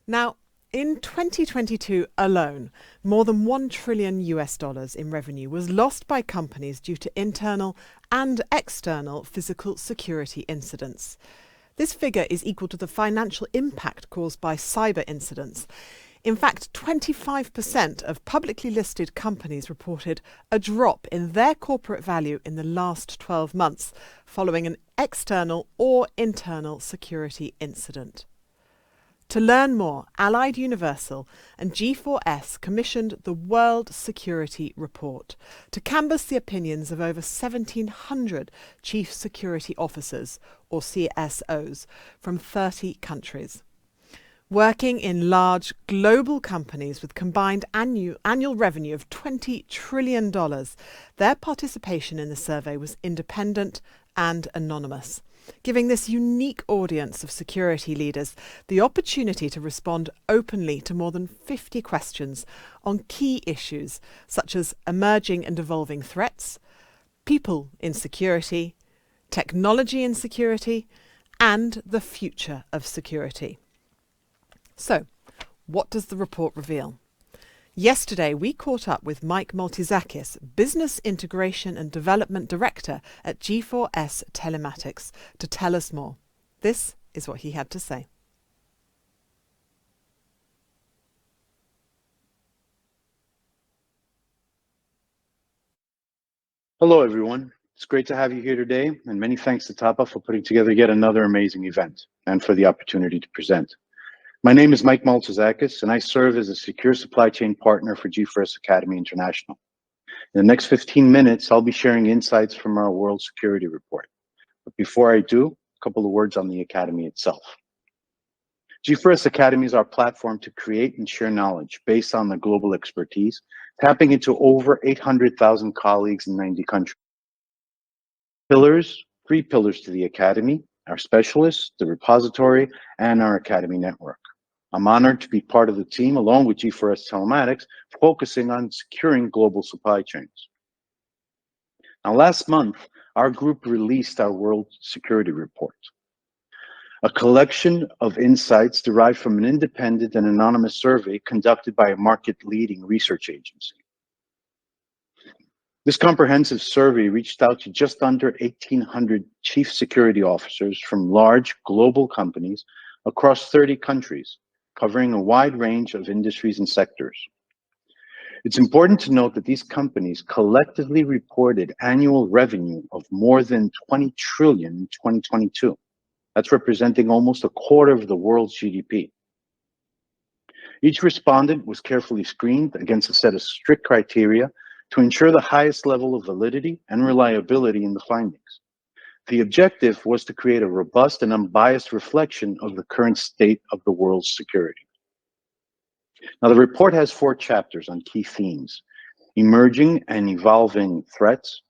Now, in 2022 alone, more than $1 trillion in revenue was lost by companies due to internal and external physical security incidents. This figure is equal to the financial impact caused by cyber incidents. In fact, 25% of publicly listed companies reported a drop in their corporate value in the last 12 months following an external or internal security incident. To learn more, Allied Universal and G4S commissioned the World Security Report to canvass the opinions of over 1,700 Chief Security Officers, or CSOs, from 30 countries. Working in large global companies with combined annual revenue of $20 trillion, their participation in the survey was independent and anonymous, giving this unique audience of security leaders the opportunity to respond openly to more than 50 questions on key issues such as emerging and evolving threats, people in security, technology in security, and the future of security. So, what does the report reveal? Yesterday, we caught up with Mike Multizakis, Business Integration and Development Director at G4S Telematics, to tell us more. This is what he had to say. Hello, everyone. It's great to have you here today, and many thanks to Tapa for putting together yet another amazing event and for the opportunity to present. My name is Mike Multizakis, and I serve as a secure supply chain partner for G4S Academy International. In the next 15 minutes, I'll be sharing insights from our World Security Report. But before I do, a couple of words on the Academy itself. G4S Academy is our platform to create and share knowledge based on the global expertise, tapping into over 800,000 colleagues in 90 countries. Three pillars to the Academy: our specialists, the repository, and our Academy network. I'm honored to be part of the team along with G4S Telematics, focusing on securing global supply chains. Now, last month, our group released our World Security Report, a collection of insights derived from an independent and anonymous survey conducted by a market-leading research agency. This comprehensive survey reached out to just under 1,800 chief security officers from large global companies across 30 countries, covering a wide range of industries and sectors. It's important to note that these companies collectively reported annual revenue of more than $20 trillion in 2022. That's representing almost a quarter of the world's GDP. Each respondent was carefully screened against a set of strict criteria to ensure the highest level of validity and reliability in the findings. The objective was to create a robust and unbiased reflection of the current state of the world's security. Now, the report has 4 chapters on key themes: emerging and evolving threats,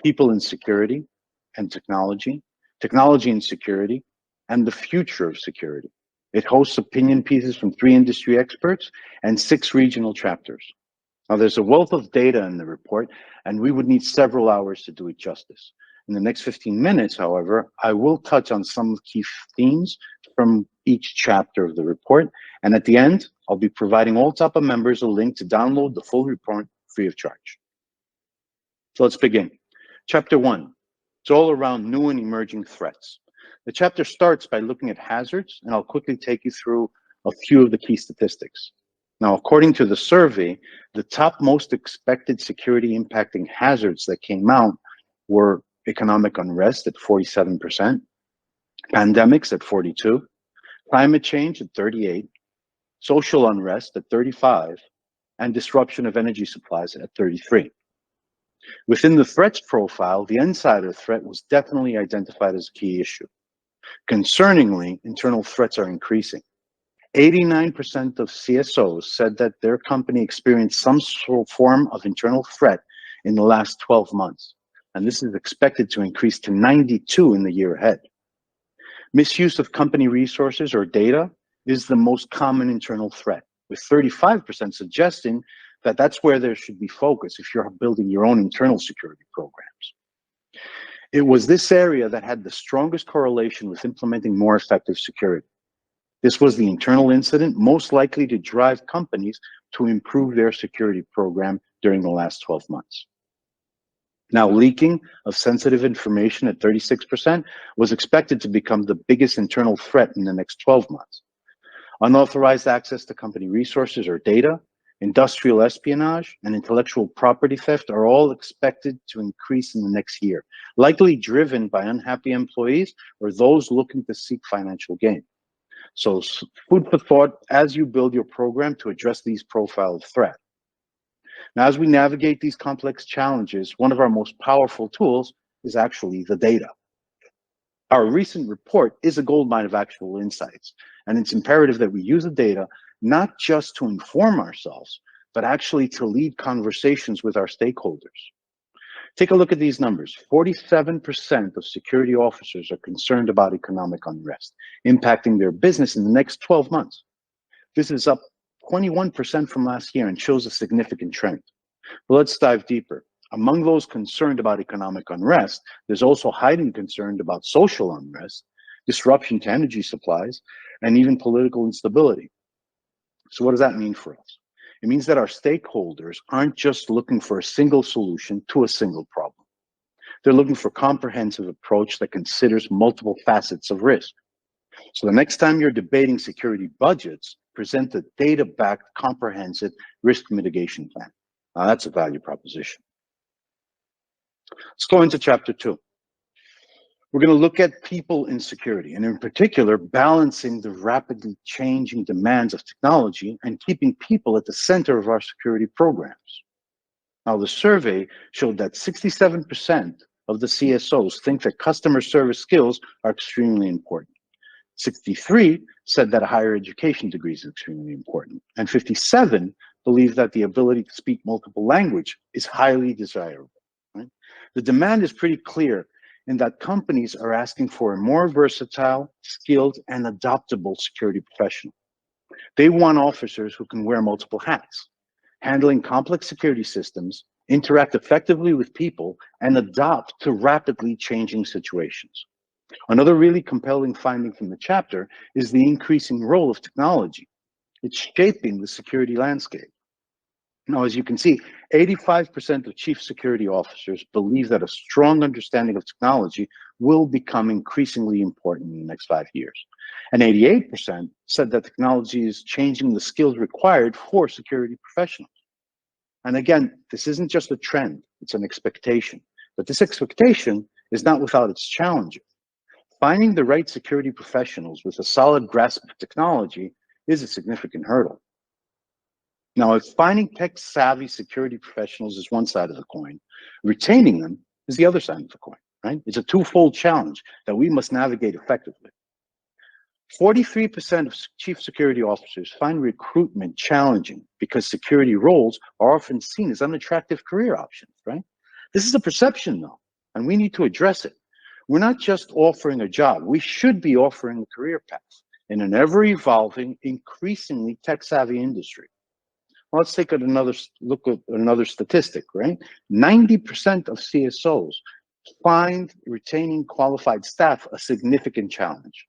people in security and technology, technology and security, and the future of security. It hosts opinion pieces from 3 industry experts and 6 regional chapters. Now, there's a wealth of data in the report, and we would need several hours to do it justice. In the next 15 minutes, however, I will touch on some of the key themes from each chapter of the report, and at the end, I'll be providing all TAPA members a link to download the full report free of charge. So let's begin. Chapter 1, it's all around new and emerging threats. The chapter starts by looking at hazards, and I'll quickly take you through a few of the key statistics. Now, according to the survey, the top most expected security impacting hazards that came out were economic unrest at 47%, pandemics at 42%, climate change at 38%, social unrest at 35%, and disruption of energy supplies at 33%. Within the threats profile, the insider threat was definitely identified as a key issue. Concerningly, internal threats are increasing. 89% of CSOs said that their company experienced some form of internal threat in the last 12 months, and this is expected to increase to 92% in the year ahead. Misuse of company resources or data is the most common internal threat, with 35% suggesting that that's where there should be focus if you're building your own internal security programs. It was this area that had the strongest correlation with implementing more effective security. This was the internal incident most likely to drive companies to improve their security program during the last 12 months. Now, leaking of sensitive information at 36% was expected to become the biggest internal threat in the next 12 months. Unauthorized access to company resources or data, industrial espionage, and intellectual property theft are all expected to increase in the next year, likely driven by unhappy employees or those looking to seek financial gain. So food for thought as you build your program to address these profile of threat. Now, as we navigate these complex challenges, one of our most powerful tools is actually the data. Our recent report is a goldmine of actual insights, and it's imperative that we use the data not just to inform ourselves, but actually to lead conversations with our stakeholders. Take a look at these numbers. 47% of security officers are concerned about economic unrest, impacting their business in the next 12 months. This is up 21% from last year and shows a significant trend. But let's dive deeper. Among those concerned about economic unrest, there's also heightened concern about social unrest, disruption to energy supplies, and even political instability. So what does that mean for us? It means that our stakeholders aren't just looking for a single solution to a single problem. They're looking for a comprehensive approach that considers multiple facets of risk. So the next time you're debating security budgets, present a data-backed, comprehensive risk mitigation plan. Now that's a value proposition. Let's go into chapter 2. We're going to look at people in security, and in particular, balancing the rapidly changing demands of technology and keeping people at the center of our security programs. Now, the survey showed that 67% of the CSOs think that customer service skills are extremely important. 63 said that a higher education degree is extremely important, and 57 believe that the ability to speak multiple languages is highly desirable. Right? The demand is pretty clear in that companies are asking for a more versatile, skilled, and adaptable security professional. They want officers who can wear multiple hats, handling complex security systems, interact effectively with people, and adapt to rapidly changing situations. Another really compelling finding from the chapter is the increasing role of technology. It's shaping the security landscape. Now, as you can see, 85% of chief security officers believe that a strong understanding of technology will become increasingly important in the next 5 years. And 88% said that technology is changing the skills required for security professionals. And again, this isn't just a trend, it's an expectation. But this expectation is not without its challenges. Finding the right security professionals with a solid grasp of technology is a significant hurdle. Now, if finding tech-savvy security professionals is one side of the coin, retaining them is the other side of the coin, right? It's a twofold challenge that we must navigate effectively. 43% of chief security officers find recruitment challenging because security roles are often seen as unattractive career options, right? This is a perception, though, and we need to address it. We're not just offering a job, we should be offering a career path in an ever-evolving, increasingly tech-savvy industry. Well, let's take another look at another statistic, right? 90% of CSOs find retaining qualified staff a significant challenge.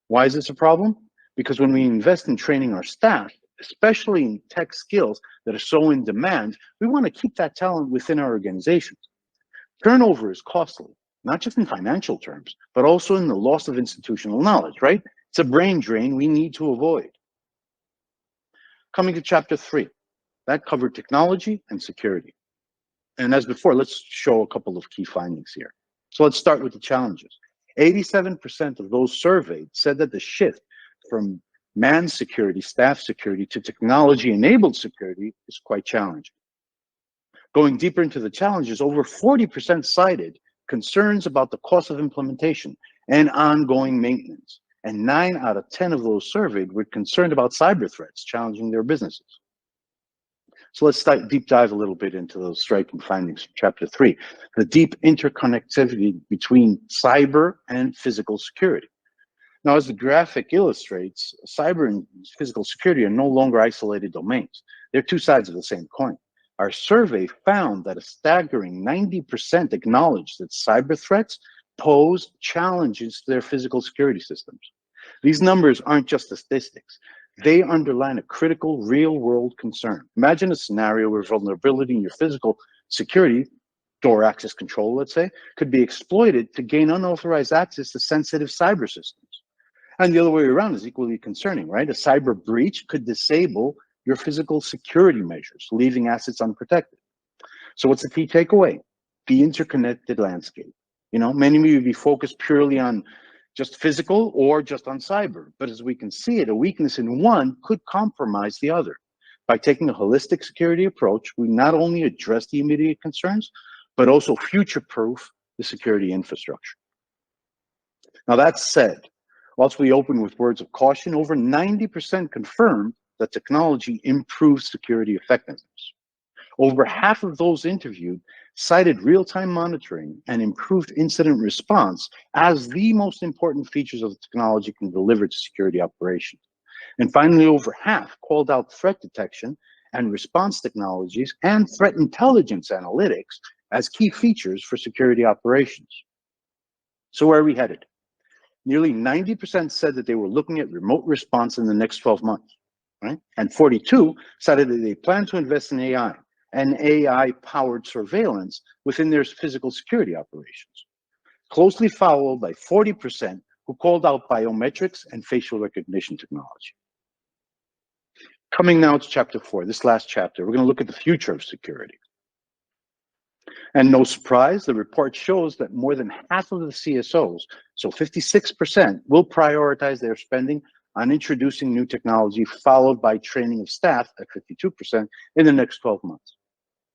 Why is this a problem? Because when we invest in training our staff, especially in tech skills that are so in demand, we want to keep that talent within our organizations. Turnover is costly, not just in financial terms, but also in the loss of institutional knowledge, right? It's a brain drain we need to avoid. Coming to chapter 3, that covered technology and security. And as before, let's show a couple of key findings here. So let's start with the challenges. 87% of those surveyed said that the shift from manned security, staff security, to technology-enabled security is quite challenging. Going deeper into the challenges, over 40% cited concerns about the cost of implementation and ongoing maintenance. And 9 out of 10 of those surveyed were concerned about cyber threats challenging their businesses. So let's deep dive a little bit into those striking findings from chapter 3, the deep interconnectivity between cyber and physical security. Now, as the graphic illustrates, cyber and physical security are no longer isolated domains. They're two sides of the same coin. Our survey found that a staggering 90% acknowledged that cyber threats pose challenges to their physical security systems. These numbers aren't just statistics. They underline a critical real-world concern. Imagine a scenario where vulnerability in your physical security, door access control, let's say, could be exploited to gain unauthorized access to sensitive cyber systems. And the other way around is equally concerning, right? A cyber breach could disable your physical security measures, leaving assets unprotected. So what's the key takeaway? The interconnected landscape. Many of you would be focused purely on just physical or just on cyber. But as we can see it, a weakness in one could compromise the other. By taking a holistic security approach, we not only address the immediate concerns, but also future-proof the security infrastructure. Now that said, whilst we open with words of caution, over 90% confirmed that technology improves security effectiveness. Over half of those interviewed cited real-time monitoring and improved incident response as the most important features of the technology can deliver to security operations. And finally, over half called out threat detection and response technologies and threat intelligence analytics as key features for security operations. So where are we headed? Nearly 90% said that they were looking at remote response in the next 12 months, right? And 42 cited that they plan to invest in AI and AI-powered surveillance within their physical security operations, closely followed by 40% who called out biometrics and facial recognition technology. Coming now to chapter 4, this last chapter, we're going to look at the future of security. And no surprise, the report shows that more than half of the CSOs, so 56%, will prioritize their spending on introducing new technology, followed by training of staff at 52% in the next 12 months.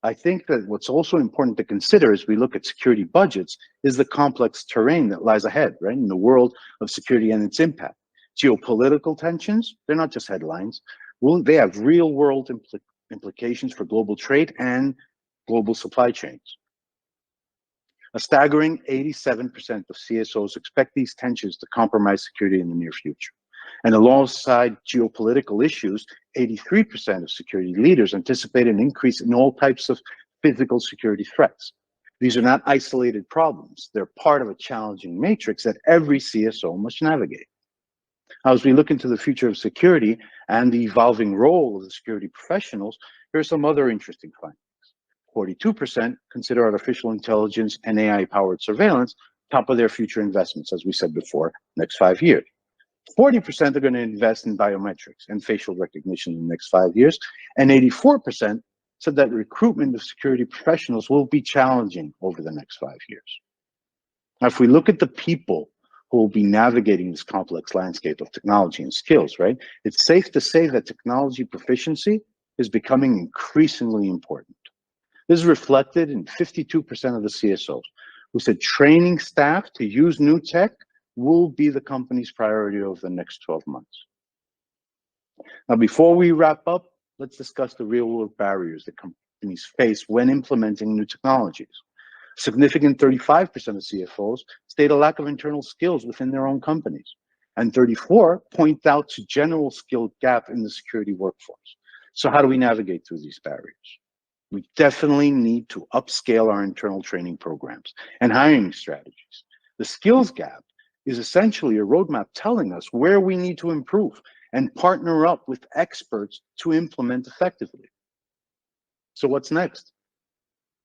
I think that what's also important to consider as we look at security budgets is the complex terrain that lies ahead, right, in the world of security and its impact. Geopolitical tensions, they're not just headlines. They have real-world implications for global trade and global supply chains. A staggering 87% of CSOs expect these tensions to compromise security in the near future. And alongside geopolitical issues, 83% of security leaders anticipate an increase in all types of physical security threats. These are not isolated problems. They're part of a challenging matrix that every CSO must navigate. Now, as we look into the future of security and the evolving role of the security professionals, here are some other interesting findings. 42% consider artificial intelligence and AI-powered surveillance top of their future investments, as we said before, next 5 years. 40% are going to invest in biometrics and facial recognition in the next 5 years, and 84% said that recruitment of security professionals will be challenging over the next 5 years. Now, if we look at the people who will be navigating this complex landscape of technology and skills, right, it's safe to say that technology proficiency is becoming increasingly important. This is reflected in 52% of the CSOs who said training staff to use new tech will be the company's priority over the next 12 months. Now, before we wrap up, let's discuss the real-world barriers that companies face when implementing new technologies. A significant 35% of CFOs state a lack of internal skills within their own companies, and 34 point out to general skill gap in the security workforce. So how do we navigate through these barriers? We definitely need to upscale our internal training programs and hiring strategies. The skills gap is essentially a roadmap telling us where we need to improve and partner up with experts to implement effectively. So what's next?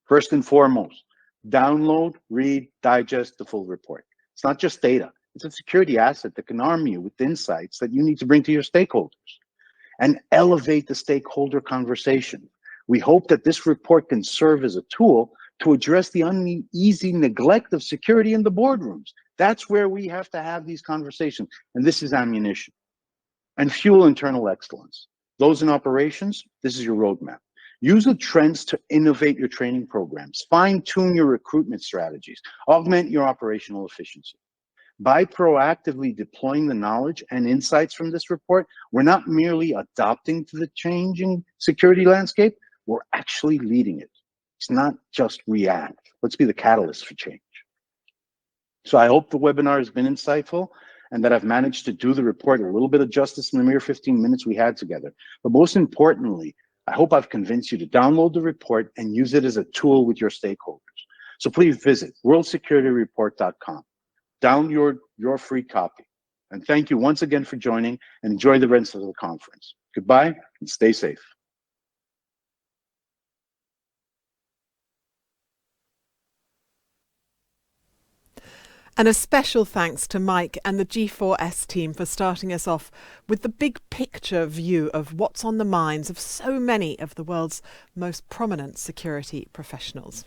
First and foremost, download, read, digest the full report. It's not just data. It's a security asset that can arm you with insights that you need to bring to your stakeholders and elevate the stakeholder conversation. We hope that this report can serve as a tool to address the uneasy neglect of security in the boardrooms. That's where we have to have these conversations, and this is ammunition. And fuel internal excellence. Those in operations, this is your roadmap. Use the trends to innovate your training programs, fine-tune your recruitment strategies, augment your operational efficiency. By proactively deploying the knowledge and insights from this report, we're not merely adapting to the changing security landscape, we're actually leading it. It's not just react. Let's be the catalyst for change. So I hope the webinar has been insightful and that I've managed to do the report a little bit of justice in the mere 15 minutes we had together. But most importantly, I hope I've convinced you to download the report and use it as a tool with your stakeholders. So please visit worldsecurity.report.com. Download your free copy. And thank you once again for joining, and enjoy the rest of the conference. Goodbye and stay safe. And a special thanks to Mike and the G4S team for starting us off with the big picture view of what's on the minds of so many of the world's most prominent security professionals.